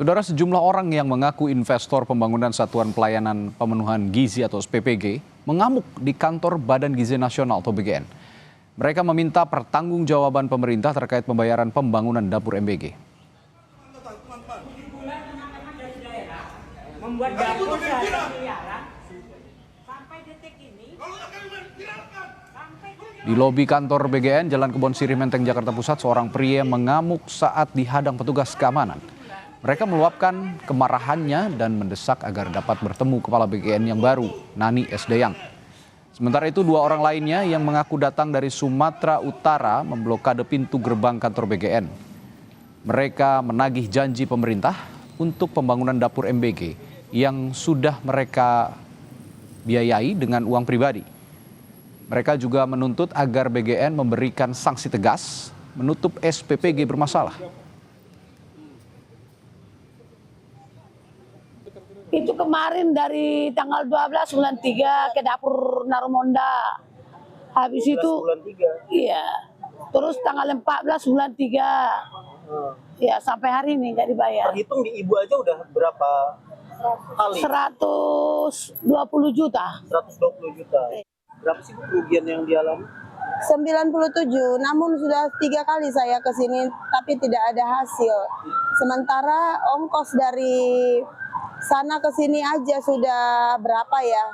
Saudara, sejumlah orang yang mengaku investor pembangunan Satuan Pelayanan Pemenuhan Gizi atau SPPG mengamuk di kantor Badan Gizi Nasional atau BGN. Mereka meminta pertanggungjawaban pemerintah terkait pembayaran pembangunan dapur MBG. Membuat dapur miliaran sampai detik ini. Di lobi kantor BGN Jalan Kebon Sirih Menteng Jakarta Pusat, seorang pria mengamuk saat dihadang petugas keamanan. Mereka meluapkan kemarahannya dan mendesak agar dapat bertemu kepala BGN yang baru, Nani Esdeyang. Sementara itu, dua orang lainnya yang mengaku datang dari Sumatera Utara memblokade pintu gerbang kantor BGN. Mereka menagih janji pemerintah untuk pembangunan dapur MBG yang sudah mereka biayai dengan uang pribadi. Mereka juga menuntut agar BGN memberikan sanksi tegas menutup SPPG bermasalah. Itu kemarin dari tanggal 12 bulan 3 ke dapur Narumonda. Habis itu iya. Terus tanggal 14 bulan 3. Ya, sampai hari ini nggak dibayar. Terhitung di ibu aja udah berapa kali? 120 juta. 120 juta. Berapa sih kerugian yang dialami? 97, namun sudah 3 kali saya ke sini tapi tidak ada hasil. Sementara ongkos dari sana ke sini aja sudah berapa ya?